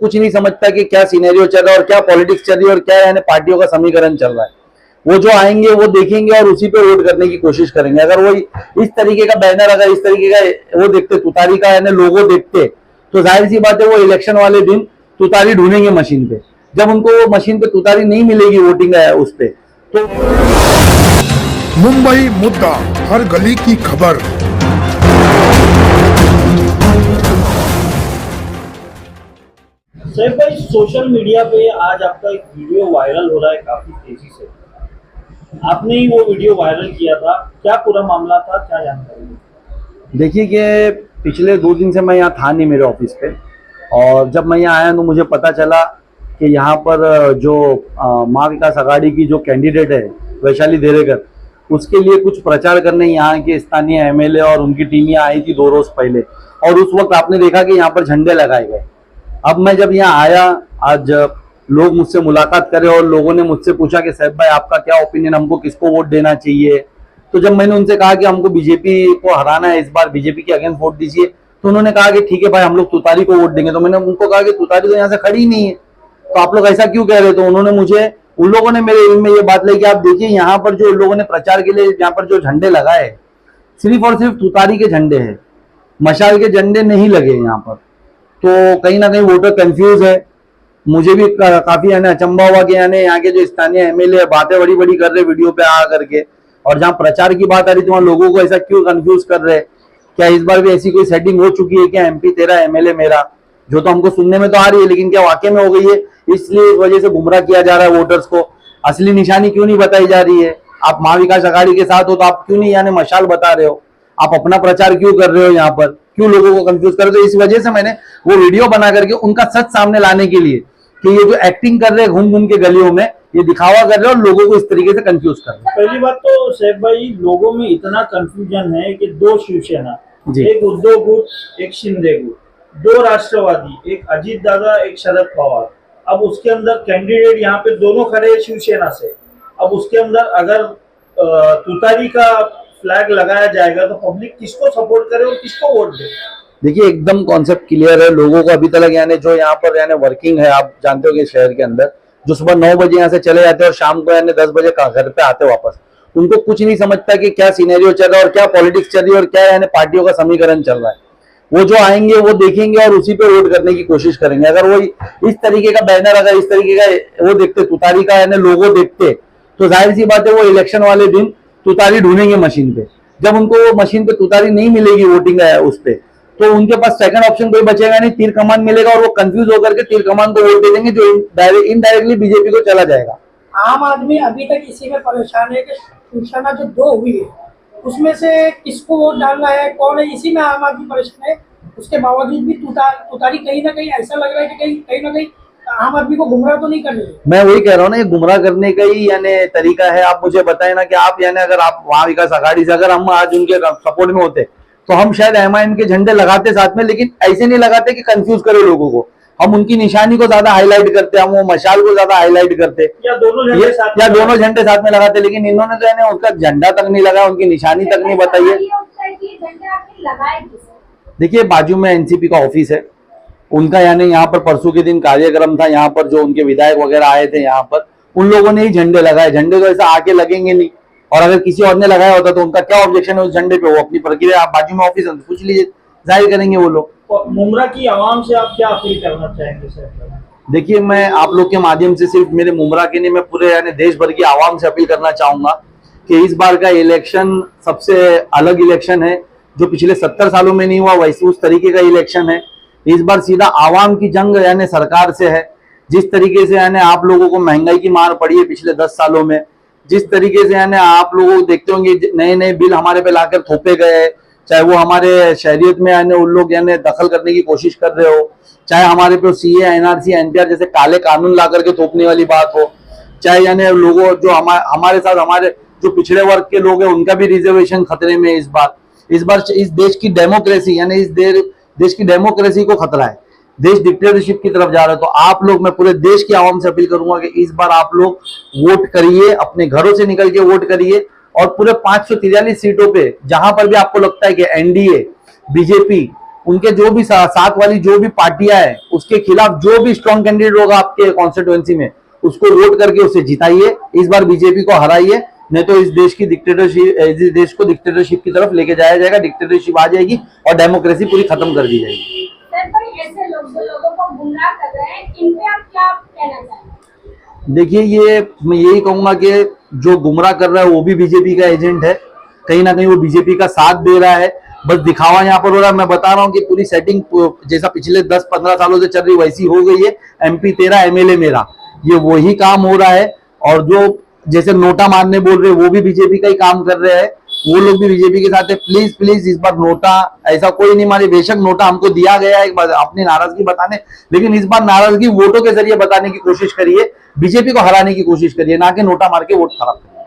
कुछ नहीं समझता कि क्या सिनेरियो चल रहा है और क्या पॉलिटिक्स चल रही है और क्या यानी पार्टियों का समीकरण चल रहा है। वो जो आएंगे वो देखेंगे और उसी पे वोट करने की कोशिश करेंगे। अगर वो इस तरीके का बैनर, अगर इस तरीके का वो देखते, तुतारी का यानी लोगो देखते, तो जाहिर सी बात है वो इलेक्शन वाले दिन तुतारी ढूंढेंगे मशीन पे। जब उनको वो मशीन पे तुतारी नहीं मिलेगी वोटिंग उस पे, तो मुंबई मुद्दा, हर गली की खबर। सैफ भाई, सोशल मीडिया पे आज आपका एक वीडियो वायरल हो रहा है काफी तेजी से। आपने ही वो वीडियो वायरल किया था, क्या पूरा मामला था, क्या जानकारी? देखिए कि पिछले 2 दिन से मैं यहाँ था नहीं मेरे ऑफिस पे, और जब मैं यहाँ आया तो मुझे पता चला कि यहाँ पर जो माँ विकास आघाड़ी की जो कैंडिडेट है वैशाली देरेकर, उसके लिए कुछ प्रचार करने यहाँ के स्थानीय एमएलए और उनकी टीम यहाँ आई थी 2 रोज पहले, और उस वक्त आपने देखा कि यहाँ पर झंडे लगाए गए। अब मैं जब यहाँ आया, आज लोग मुझसे मुलाकात करे और लोगों ने मुझसे पूछा कि सैफ भाई आपका क्या ओपिनियन, हमको किसको वोट देना चाहिए। तो जब मैंने उनसे कहा कि हमको बीजेपी को हराना है, इस बार बीजेपी के अगेंस्ट वोट दीजिए, तो उन्होंने कहा कि ठीक है भाई हम लोग तुतारी को वोट देंगे। तो मैंने उनको कहा कि तुतारी तो यहाँ से खड़ी ही नहीं है, तो आप लोग ऐसा क्यों कह रहे? तो उन्होंने मुझे, उन लोगों ने मेरे इल्म में ये बात लाई कि आप देखिए यहाँ पर जो लोगों ने प्रचार के लिए यहाँ पर जो झंडे लगाए, सिर्फ और सिर्फ तुतारी के झंडे हैं, मशाल के झंडे नहीं लगे यहाँ पर। तो कहीं ना कहीं वोटर कंफ्यूज है। मुझे भी काफी यानी अचंभा हुआ कि यानी यहाँ के जो स्थानीय एमएलए बातें बड़ी बड़ी कर रहे वीडियो पे आ करके, और जहाँ प्रचार की बात आ रही थी वहाँ लोगों को ऐसा क्यों कंफ्यूज कर रहे? क्या इस बार भी ऐसी कोई सेटिंग हो चुकी है क्या, एमपी तेरा एमएलए मेरा, जो तो हमको सुनने में तो आ रही है, लेकिन क्या वाकई में हो गई है? इसलिए इस वजह से गुमराह किया जा रहा है वोटर्स को। असली निशानी क्यों नहीं बताई जा रही है? आप महा विकास आघाड़ी के साथ हो तो आप क्यों नहीं यानी मशाल बता रहे हो? आप अपना प्रचार क्यों कर रहे हो? यहाँ पर क्यों लोगों को कंफ्यूज कर रहे हो? इस वजह से मैंने वो वीडियो बना करके उनका सच सामने लाने के लिए कि ये जो एक्टिंग कर रहे हैं घूम घूम के गलियों में, ये दिखावा कर रहे हैं और लोगों को इस तरीके से कंफ्यूज कर रहे हैं। पहली बात तो सैफ भाई, लोगों में इतना कंफ्यूजन है कि 2 शिवसेना, एक उद्धव गुट एक शिंदे गुट, 2 राष्ट्रवादी, एक अजीत दादा एक शरद पवार। अब उसके अंदर कैंडिडेट यहाँ पे दोनों खड़े हैं शिवसेना से। अब उसके अंदर अगर तुतारी का फ्लैग लगाया जाएगा तो पब्लिक किसको सपोर्ट करे और किसको वोट दे? देखिए एकदम कॉन्सेप्ट क्लियर है लोगों को अभी तक, यानी जो यहाँ पर यानी वर्किंग है, आप जानते हो कि शहर के अंदर जो सुबह 9 बजे यहाँ से चले जाते हैं और शाम को यानी 10 बजे घर पे आते वापस, उनको कुछ नहीं समझता कि क्या सिनेरियो चल रहा है और क्या पॉलिटिक्स चल रही है और क्या यानी पार्टियों का समीकरण चल रहा है। वो जो आएंगे वो देखेंगे और उसी पे वोट करने की कोशिश करेंगे। अगर वो इस तरीके का बैनर, अगर इस तरीके का वो देखते, तुतारी का यानी लोगो देखते, तो जाहिर सी बात है वो इलेक्शन वाले दिन तुतारी ढूंढेंगे मशीन पे। जब उनको वो मशीन पे तुतारी नहीं मिलेगी वोटिंग उस पे, तो उनके पास सेकंड ऑप्शन कोई बचेगा नहीं, तीर कमान मिलेगा, और वो कंफ्यूज होकर के तीर कमान को वोट दे देंगे, जो इनडायरेक्टली बीजेपी को चला जाएगा। आम आदमी अभी तक इसी में परेशान है कि शिवसेना जो 2 हुई है उसमें से किसको वोट डालना है, कौन है, इसी में आम आदमी परेशान है। उसके बावजूद भी तुतारी कहीं ना कहीं ऐसा लग रहा है कि कहीं ना कहीं आम आदमी को गुमराह तो नहीं कर रही है। मैं वही कह रहा हूँ ना, ये गुमराह करने का ही यानी तरीका है। आप मुझे बताए ना कि आप यानी अगर आप महा विकास आघाड़ी से, अगर हम आज उनके सपोर्ट में होते तो हम शायद एमआईएम के झंडे लगाते साथ में, लेकिन ऐसे नहीं लगाते कि कंफ्यूज करे लोगों को। हम उनकी निशानी को ज्यादा हाईलाइट करते, हम वो मशाल को ज्यादा हाईलाइट करते, या दोनों झंडे साथ में लगाते। लेकिन इन्होंने तो यानी उसका झंडा तक नहीं लगाया, उनकी निशानी तक नहीं बताई है। देखिए बाजू में एनसीपी का ऑफिस है उनका, यानी यहाँ पर परसों के दिन कार्यक्रम था, यहाँ पर जो उनके विधायक वगैरह आए थे, यहाँ पर उन लोगों ने ही झंडे लगाए। झंडे तो ऐसा आके लगेंगे नहीं, और अगर किसी और ने लगाया होता तो उनका क्या ऑब्जेक्शन है उस झंडे पे? वो अपनी प्रक्रिया, आप बाजू में ऑफिस है पूछ लीजिए, जाहिर करेंगे वो लोग। मुमरा की आवाम से आप क्या अपील करना चाहेंगे सर? देखिए मैं आप लोग के माध्यम से सिर्फ मेरे मुमरा के नहीं, मैं पूरे यानी देश भर की आवाम से अपील करना चाहूंगा कि इस बार का इलेक्शन सबसे अलग इलेक्शन है, जो पिछले 70 सालों में नहीं हुआ वैसे उस तरीके का इलेक्शन है। इस बार सीधा आवाम की जंग यानी सरकार से है। जिस तरीके से यानी आप लोगों को महंगाई की मार पड़ी है पिछले 10 सालों में, जिस तरीके से यानी आप लोग देखते होंगे नए नए बिल हमारे पे लाकर थोपे गए, चाहे वो हमारे शहरियत में यानी उन लोग यानी दखल करने की कोशिश कर रहे हो, चाहे हमारे पे सीए, एनआरसी, एनपीआर जैसे काले कानून ला करके थोपने वाली बात हो, चाहे यानी लोगों जो हमारे साथ हमारे जो पिछड़े वर्ग के लोग हैं उनका भी रिजर्वेशन खतरे में। इस बार इस देश की डेमोक्रेसी यानी इस देश की डेमोक्रेसी को खतरा है। देश डिक्टेटरशिप की तरफ जा रहा है। तो आप लोग, मैं पूरे देश की आवाम से अपील करूंगा कि इस बार आप लोग वोट करिए, अपने घरों से निकल के वोट करिए, और पूरे 543 सीटों पे जहां पर भी आपको लगता है कि एनडीए, बीजेपी उनके जो भी साथ वाली जो भी पार्टियां हैं उसके खिलाफ जो भी स्ट्रॉन्ग कैंडिडेट होगा आपके कॉन्स्टिट्यूएंसी में उसको वोट करके उसे जिताइए। इस बार बीजेपी को हराइए, नहीं तो इस देश की डिक्टेटरशिप, इस देश को डिक्टेटरशिप की तरफ लेके जाया जाएगा, डिक्टेटरशिप आ जाएगी और डेमोक्रेसी पूरी खत्म कर दी जाएगी। सर, पर ऐसे लोग जो लोगों को गुमराह कर रहे हैं, इन पे आप क्या कहना चाहेंगे? देखिए, ये मैं यही कहूंगा कि जो गुमराह कर रहा है वो भी बीजेपी का एजेंट है, कहीं ना कहीं वो बीजेपी का साथ दे रहा है, बस दिखावा यहाँ पर हो रहा है। मैं बता रहा हूँ कि पूरी सेटिंग जैसा पिछले 10-15 सालों से चल रही वैसी हो गई है। MP तेरा MLA मेरा, ये वही काम हो रहा है। और जो जैसे नोटा मारने बोल रहे हैं वो भी बीजेपी का ही काम कर रहे हैं, वो लोग भी बीजेपी के साथ है। प्लीज प्लीज इस बार नोटा ऐसा कोई नहीं मारे। बेशक नोटा हमको दिया गया है अपनी नाराजगी बताने, लेकिन इस बार नाराजगी वोटों के जरिए बताने की कोशिश करिए, बीजेपी को हराने की कोशिश करिए, ना कि नोटा मार के वोट खराब करिए।